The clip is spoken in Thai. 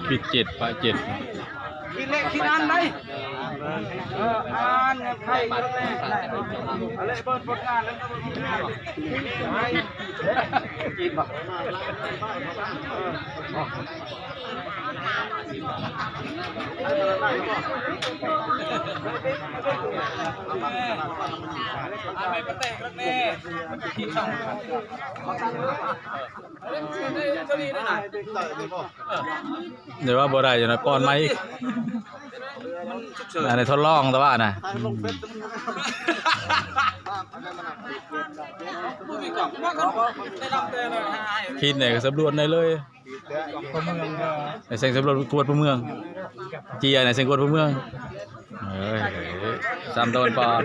ปิด7ปะ7คิดเลขคิดอันได้อ่านไทยก็แน่อะไรเปิดผลงานแล้วก็ผลงานกินบ่ไม่ประเตะรักแน่ที่ช่องเดี๋ยวว่าบ่ได้อยู่นะป้อนไหมอันนี้ทดลองแต่ว่านะคิดเนี่ยก็สำรวจในเลยในเซ็งสำรวจกวดพเมืองเจียในเซ็งกวดพเมือง3 ตอนปอน